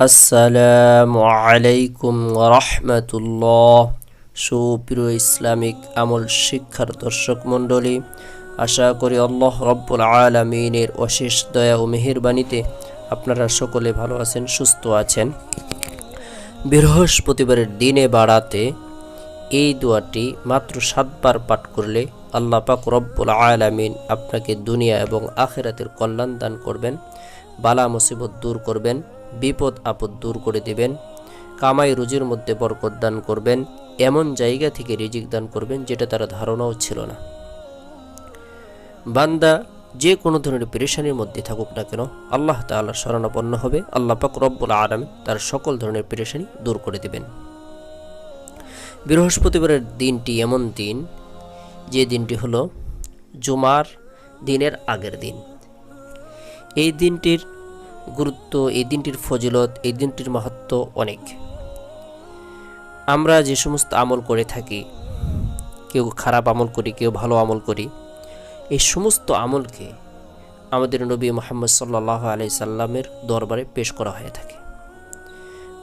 আসসালামু আলাইকুম রাহমাতুল্লাহ। সুপ্রিয় ইসলামিক আমল শিক্ষার দর্শক মণ্ডলী, আশা করি আল্লাহ রব্বুল আলামিনের অশেষ দয়া ও মেহেরবানিতে আপনারা সকলে ভালো আছেন, সুস্থ আছেন। বৃহস্পতিবারের দিনে বাড়াতে এই দোয়াটি মাত্র 7 বার পাঠ করলে আল্লাহ পাক রব্বুল আলামিন আপনাকে দুনিয়া এবং আখিরাতের কল্যাণ দান করবেন, বালা মুসিবত দূর করবেন, বিপদ আপদ দূর করে দিবেন, কামাই রুজির মধ্যে বরকত দান করবেন, এমন জায়গা থেকে রিজিক দান করবেন যেটা তার ধারণাও ছিল না। বান্দা যে কোনো ধরনের পেরেশানির মধ্যে থাকুক না কেন, আল্লাহ তাআলার শরণাপন্ন হবে, আল্লাহ পাক রব্বুল আলামিন তার সকল ধরনের পেরেশানি দূর করে দিবেন। বৃহস্পতিবারের দিনটি এমন দিন যে দিনটি হলো জুমার দিনের আগের দিন। এই দিনটির গুরুত্ব, এই দিনটির ফজিলত, এই দিনটির মাহাত্ম্য অনেক। আমরা যে সমস্ত আমল করে থাকি, কেউ খারাপ আমল করি, কেউ ভালো আমল করি, এই সমস্ত আমলকে আমাদের নবী মুহাম্মদ সাল্লাল্লাহু আলাইহি সাল্লামের দরবারে পেশ করা হয়ে থাকে।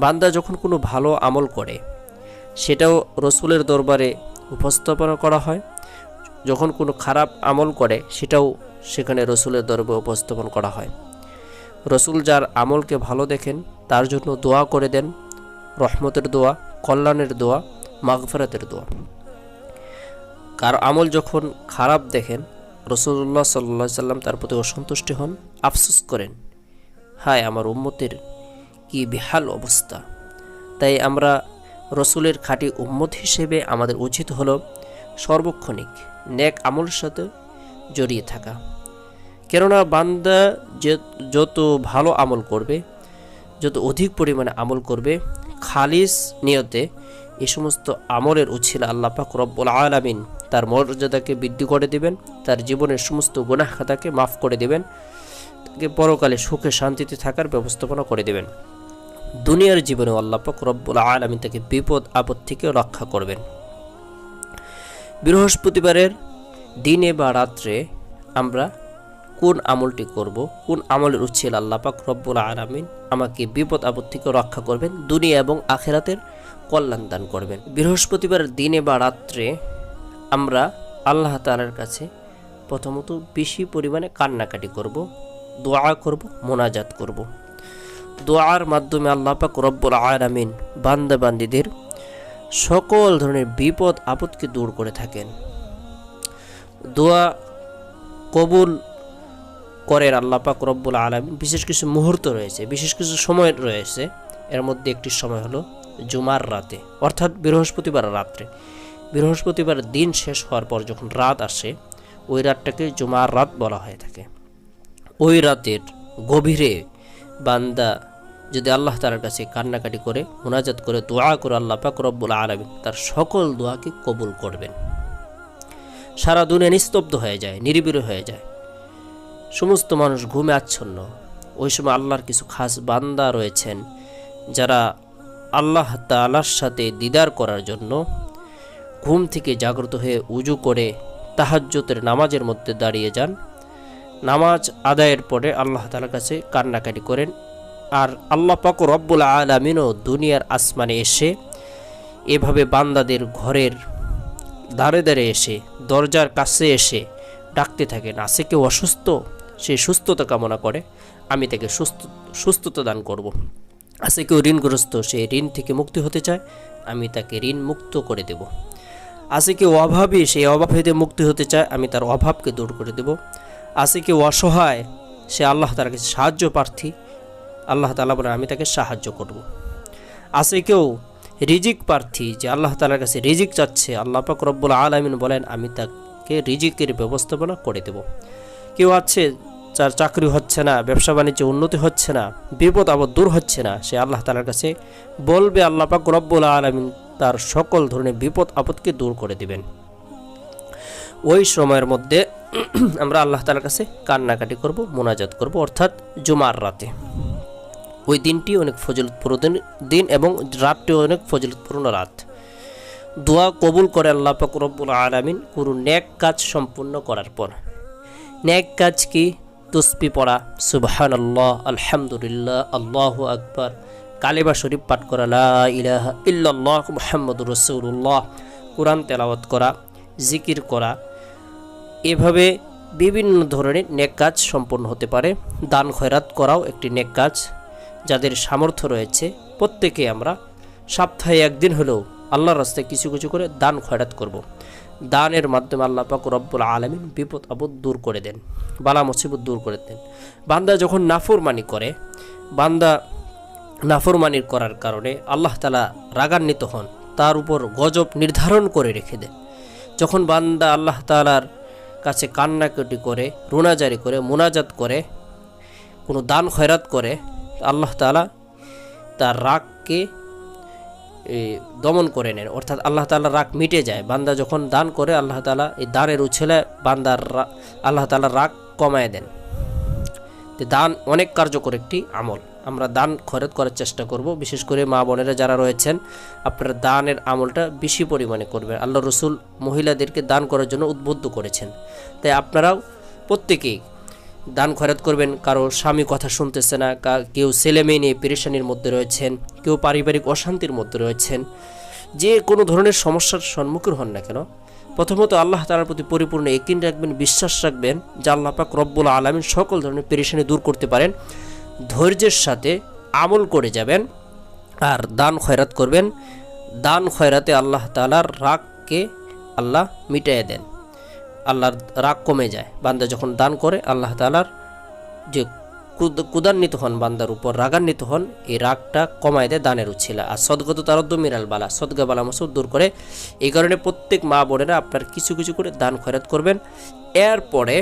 বান্দা যখন কোনো ভালো আমল করে সেটাও রসুলের দরবারে উপস্থাপনা করা হয়, যখন কোনো খারাপ আমল করে সেটাও সেখানে রসুলের দরবারে উপস্থাপন করা হয়। রসুল যার আমলকে ভালো দেখেন তার জন্য দোয়া করে দেন, রহমতের দোয়া, কল্যাণের দোয়া, মাগফিরাতের দোয়া। কার আমল যখন খারাপ দেখেন, রাসূলুল্লাহ সাল্লাল্লাহু আলাইহি সাল্লাম তার প্রতি অসন্তুষ্ট হন, আফসোস করেন, হায় আমার উম্মতের কি বেহাল অবস্থা। তাই আমরা রসুলের খাঁটি উম্মত হিসেবে আমাদের উচিত হলো সর্বক্ষণিক নেক আমলের সাথে জড়িয়ে থাকা। কেননা বান্দা যত ভালো আমল করবে, যত অধিক পরিমাণে আমল করবে খালিস নিয়তে, এই সমস্ত আমলের উছিলা আল্লাহ পাক রব্বুল আলামিন তার মর্যাদাকে বৃদ্ধি করে দিবেন, তার জীবনের সমস্ত গুনাহ খাতাকে মাফ করে দিবেন, তাকে পরকালে সুখে শান্তিতে থাকার ব্যবস্থাপনা করে দিবেন। দুনিয়ার জীবনে আল্লাহ পাক রব্বুল আলামিন তাকে বিপদ আপদ থেকে রক্ষা করবেন। বৃহস্পতিবারের দিনে বা রাত্রে আমরা কোন আমলটি করব, কোন আমলের উচ্ছিল আল্লাহ পাক রব্বুল আলামিন আমাকে বিপদ আপদ থেকে রক্ষা করবেন, দুনিয়া এবং আখিরাতের কল্যাণ দান করবেন। বৃহস্পতিবারের দিনে বা রাত্রে আমরা আল্লাহ তাআলার কাছে প্রথমত বেশি পরিমাণে কান্নাকাটি করব, দোয়া করব, মোনাজাত করব। দোয়ার মাধ্যমে আল্লাহ পাক রব্বুল আলামিন বান্দা বান্দীদের সকল ধরনের বিপদ আপদকে দূর করে থাকেন। দোয়া কবুল করেন আল্লাহ পাক রব্বুল আলামিন। বিশেষ কিছু মুহূর্ত রয়েছে, বিশেষ কিছু সময় রয়েছে। এর মধ্যে একটি সময় হলো জুমার রাতে, অর্থাৎ বৃহস্পতিবার রাত্রে। বৃহস্পতিবার দিন শেষ হওয়ার পর যখন রাত আসে, ওই রাতটাকে জুমার রাত বলা হয়ে থাকে। ওই রাতের গভীরে বান্দা যদি আল্লাহ তাআলার কাছে কান্নাকাটি করে, মুনাজাত করে, দোয়া করে, আল্লাহ পাক রব্বুল আলামিন তার সকল দোয়াকে কবুল করবেন। সারা দুনিয়া নিস্তব্ধ হয়ে যায়, নিরিবিলি হয়ে যায়, সমস্ত মানুষ ঘুমে আচ্ছন্ন। ওই সময় আল্লাহর কিছু খাস বান্দা রয়েছেন যারা আল্লাহ তাআলার সাথে দিদার করার জন্য ঘুম থেকে জাগ্রত হয়ে উজু করে তাহাজ্জুদের নামাজের মধ্যে দাঁড়িয়ে যান। নামাজ আদায়ের পরে আল্লাহ তাআলার কাছে কান্নাকাটি করেন। আর আল্লাহ পাক রব্বুল আলামিনও দুনিয়ার আসমানে এসে এভাবে বান্দাদের ঘরের দাঁড়ে দাঁড়ে এসে, দরজার কাছে এসে ডাকতে থাকেন। আছে কেউ অসুস্থ, সে সুস্থতা কামনা করে, আমি তাকে সুস্থতা দান করব। আছে কেউ ঋণগ্রস্ত, সে ঋণ থেকে মুক্তি হতে চায়, আমি তাকে ঋণ মুক্ত করে দেব। আছে কেউ অভাবী, সেই অভাব হতে মুক্তি হতে চায়, আমি তার অভাবকে দূর করে দেব। আছে কেউ অসহায়, সে আল্লাহ তাআলার কাছে সাহায্য প্রার্থী, আল্লাহ তাআলা বলে আমি তাকে সাহায্য করব। আছে কেউ রিজিক প্রার্থী, যে আল্লাহ তাআলার কাছে রিজিক চাচ্ছে, আল্লাহ পাক রব্বুল আলামিন বলেন আমি তাকে রিজিকের ব্যবস্থাপনা করে দেব। কেউ আছে যার চাকরি হচ্ছে না, ব্যবসা বাণিজ্যে উন্নতি হচ্ছে না, বিপদ আপদ দূর হচ্ছে না, সে আল্লাহ তাআলার কাছে বলবে, আল্লাহ পাক রব্বুল আলামিন তার সকল ধরনের বিপদ আপদকে দূর করে দিবেন। ওই সময়ের মধ্যে আমরা আল্লাহ তাআলার কাছে কান্নাকাটি করব, মোনাজাত করব, অর্থাৎ জুমার রাতে। ওই দিনটি অনেক ফজিলতপূর্ণ দিন এবং রাতটি অনেক ফজিলতপূর্ণ রাত। দোয়া কবুল করে আল্লাহ পাক রব্বুল আলামিন কোনো নেক কাজ সম্পূর্ণ করার পর। নেক কাজ কি? তসবিহ পড়া, সুবহানাল্লাহ, আলহামদুলিল্লাহ, আল্লাহু আকবার, কালেমা শরীফ পাঠ করা, লা ইলাহা ইল্লাল্লাহ মুহাম্মাদুর রাসূলুল্লাহ, কোরআন তেলাওয়াত করা, জিকির করা, এভাবে বিভিন্ন ধরনের নেক কাজ সম্পন্ন হতে পারে। দান খয়রাত করাও একটি নেক কাজ। যাদের সামর্থ্য রয়েছে প্রত্যেকে আমরা সপ্তাহে একদিন হলেও আল্লাহর রাস্তায় কিছু কিছু করে দান খয়রাত করব। দানের মাধ্যমে আল্লাহ পাক রব্বুল আলামিন বিপদ আপদ দূর করে দেন, বালা মুসিবত দূর করে দেন। বান্দা যখন নাফরমানি করে, বান্দা নাফরমানির করার কারণে আল্লাহ তাআলা রাগান্বিত হন, তার উপর গজব নির্ধারণ করে রেখে দেন। যখন বান্দা আল্লাহ তাআলার কাছে কান্নাকাটি করে, রুনাজারি করে, মুনাজাত করে, কোনো দান খয়রাত করে, আল্লাহ তাআলা তার রাগকে দমন করে নেন, অর্থাৎ আল্লাহ তাআলার রাগ মিটে যায়। বান্দা যখন দান করে আল্লাহ তাআলা এই দানের উছেলে বান্দার আল্লাহ তাআলার রাগ কমায় দেন। তো দান অনেক কার্যকর একটি আমল। আমরা দান খয়রাত করার চেষ্টা করব, বিশেষ করে মা বোনেরা যারা রয়েছেন আপনারা দানের আমলটা বেশি পরিমাণে করবেন। আল্লাহ রসুল মহিলাদেরকে দান করার জন্য উদ্বুদ্ধ করেছেন, তাই আপনারাও প্রত্যেকেই দান খয়রাত করবেন। কারো স্বামী কথা শুনতেছে না, কেউ ছেলে মেয়ে নিয়ে পেরেশানির মধ্যে রয়েছেন, কেউ পারিবারিক অশান্তির মধ্যে রয়েছেন, যে কোনো ধরনের সমস্যার সম্মুখীন হন না কেন, প্রথমত আল্লাহ তাআলার প্রতি পরিপূর্ণ ইয়াকিন রাখবেন, বিশ্বাস রাখবেন যে আল্লাহ পাক রব্বুল আলামিন সকল ধরনের পেরেশানি দূর করতে পারেন। ধৈর্যের সাথে আমল করে যাবেন আর দান খয়রাত করবেন। দান খয়রাতে আল্লাহ তাআলার রাগকে আল্লাহ মিটিয়ে দেন, আল্লাহর রাগ কমে যায়। বান্দা যখন দান করে আল্লাহ তাআলার যে কুদান্বিত হন, বান্দার উপর রাগান্বিত হন, এই রাগটা কমায় দেয় দানের উছিলা। আর সদগত তারদ্দ মিরাল বালা, সদগা বালা মুসিবত দূর করে। এই কারণে প্রত্যেক মা বোনেরা আপনার কিছু কিছু করে দান খয়রাত করবেন। এরপরে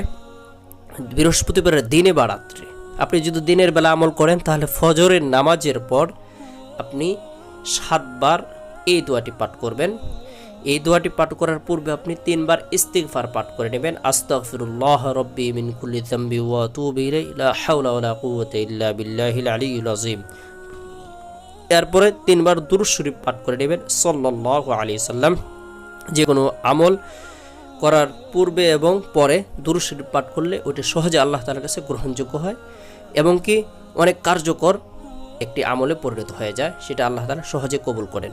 বৃহস্পতিবারের দিনে বা রাত্রে আপনি যদি দিনের বেলা আমল করেন তাহলে ফজরের নামাজের পর আপনি 7 বার এই দোয়াটি পাঠ করবেন। এই দোয়াটি পাঠ করার পূর্বে আপনি 3 বার ইস্তিগফার পাঠ করে নেবেন। আস্তাগফিরুল্লাহ রাব্বি মিন কুল্লি যামবি ওয়া আতুবু ইলাইহি, লা হাওলা ওয়ালা কুওয়াতা ইল্লা বিল্লাহিল আলিয়্যিল আযীম। এরপরে 3 বার দুরূদ শরীফ পাঠ করে নেবেন সাল্লাল্লাহু আলাইহি সাল্লাম। যে কোনো আমল করার পূর্বে এবং পরে দুরূদ শরীফ পাঠ করলে ওটা সহজে আল্লাহ তাআলার কাছে গ্রহণযোগ্য হয় এবং কি অনেক কার্যকর একটি আমলে পরিণত হয়ে যায়, সেটা আল্লাহ তাআলা সহজে কবুল করেন।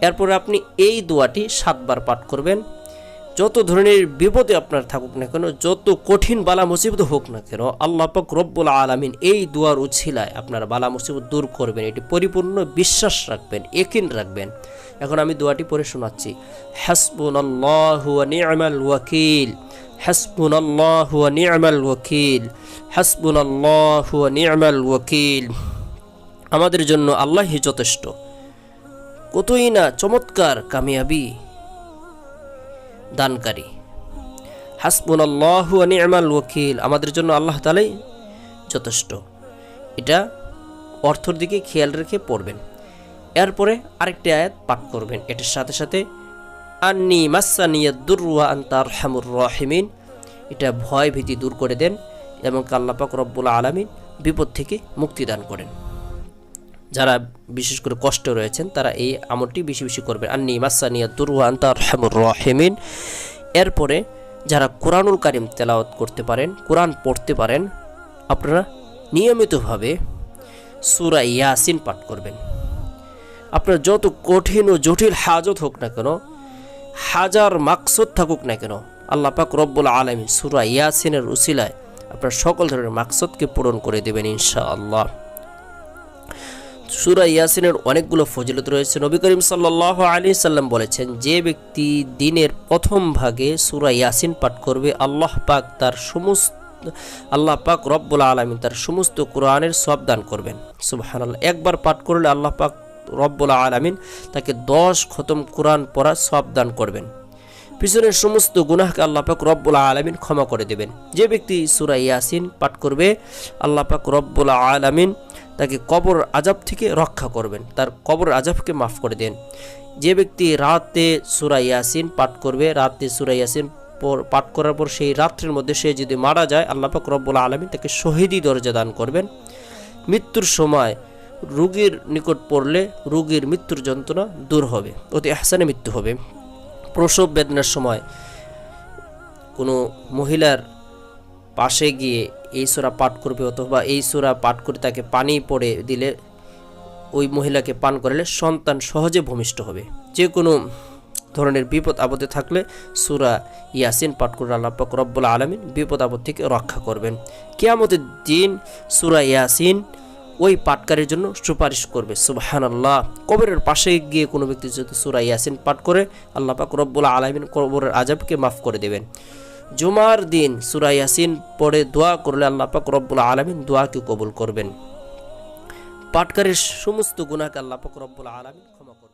এরপরে আপনি এই দোয়াটি 7 বার পাঠ করবেন। যত ধরনের বিপদে আপনার থাকুক না কেন, যত কঠিন বালা মুসিবত হোক না কেন, আল্লাহ পাক রব্বুল আলামিন এই দোয়ার উছিলায় আপনার বালা মুসিবত দূর করবেন। এটি পরিপূর্ণ বিশ্বাস রাখবেন, ইয়াকিন রাখবেন। এখন আমি দোয়াটি পড়ে শোনাচ্ছি। হাসবুনাল্লাহু ওয়া নি'মাল ওয়াকিল, হাসবুনাল্লাহু ওয়া নি'মাল ওয়াকিল, হাসবুনাল্লাহু ওয়া নি'মাল ওয়াকিল। আমাদের জন্য আল্লাহই যথেষ্ট, কতই না চমৎকার কামিয়াবি দানকারী। হাসবুনাল্লাহু ওয়া নি'মাল ওয়াকিল, আমাদের জন্য আল্লাহ তাআলাই যথেষ্ট। এটা অর্থের দিকে খেয়াল রেখে পড়বেন। এরপরে আরেকটি আয়াত পাঠ করবেন এটার সাথে সাথে, আন্নি মাসানিয়াদ দুররু ওয়া আনতা আরহামুর রাহিমিন। এটা ভয় ভীতি দূর করে দেন এবং আল্লাহ পাক রব্বুল আলামিন বিপদ থেকে মুক্তি দান করেন। যারা বিশেষ করে কষ্ট রয়েছেন তারা এই আমলটি বেশি বেশি করবেন, আন্নি মাসানিয়াদ দুররু ওয়া আনতা আরহামুর রাহিমিন। এরপরে যারা কোরআনুল কারীম তেলাওয়াত করতে পারেন, কোরআন পড়তে পারেন, আপনারা নিয়মিতভাবে সূরা ইয়াসিন পাঠ করবেন। আপনার যত কঠিন ও জটিল হাজত হোক না কেন, হাজার মাকসদ থাকুক না কেন, আল্লাহ পাক রব্বুল আলামিন সূরা ইয়াসিনের উসিলায় আপনার সকল ধরনের মাকসদকে পূরণ করে দেবেন ইনশাআল্লাহ। সূরা ইয়াসিনের অনেকগুলো ফজিলত রয়েছে। নবী করিম সাল্লাল্লাহু আলাইহি সাল্লাম বলেছেন, যে ব্যক্তি দিনের প্রথম ভাগে সূরা ইয়াসিন পাঠ করবে, আল্লাহ পাক রব্বুল আলামিন তার সমস্ত কোরআনের সওয়াব দান করবেন। সুবহানাল্লাহ। একবার পাঠ করলে আল্লাহ পাক রব্বুল আলামিন তাকে 10 খতম কোরআন পড়া সওয়াব দান করবেন। পিছনের সমস্ত গুনাহকে আল্লাহ পাক রব্বুল আলামিন ক্ষমা করে দেবেন। যে ব্যক্তি সূরা ইয়াসিন পাঠ করবে, আল্লাহ পাক রব্বুল আলামিন তাকে কবর আযাব থেকে রক্ষা করবেন, তার কবর আযাবকে মাফ করে দেন। যে ব্যক্তি রাতে সূরা ইয়াসিন পাঠ করবে, রাতে সূরা ইয়াসিন পাঠ করার পর সেই রাত্রির মধ্যে সে যদি মারা যায়, আল্লাহ পাক রব্বুল আলামিন তাকে শহীদি দরজা দান করবেন। মৃত্যুর সময় রোগীর নিকট পড়লে রোগীর মৃত্যুর যন্ত্রণা দূর হবে, অতি ইহসানে মৃত্যু হবে। প্রসব বেদনার সময় কোনো মহিলার পাশে গিয়ে এই সূরা পাঠ করবে অথবা এই সূরা পাঠ করে তাকে পানি পড়ে দিলে ওই মহিলাকে পান করালে সন্তান সহজে ভূমিষ্ঠ হবে। যে কোনো ধরনের বিপদ আপদে থাকলে সূরা ইয়াসিন পাঠ করে আল্লাহ পাক রব্বুল আলামিন বিপদ আপদ থেকে রক্ষা করবেন। কিয়ামতের দিন সূরা ইয়াসিন ওই পাঠকারীর জন্য সুপারিশ করবে। সুবহানাল্লাহ। কবরের পাশে গিয়ে কোনো ব্যক্তি যদি সূরা ইয়াসিন পাঠ করে আল্লাহ পাক রব্বুল আলামিন কবরের আযাবকে মাফ করে দেবেন। জুমার দিন সূরা ইয়াসিন পড়ে দোয়া করলে আল্লাহ পাক রব্বুল আলামিন দোয়াকে কবুল করবেন। পাঠকারীর সমস্ত গুনাহকে আল্লাহ পাক রব্বুল আলামিন ক্ষমা করবেন।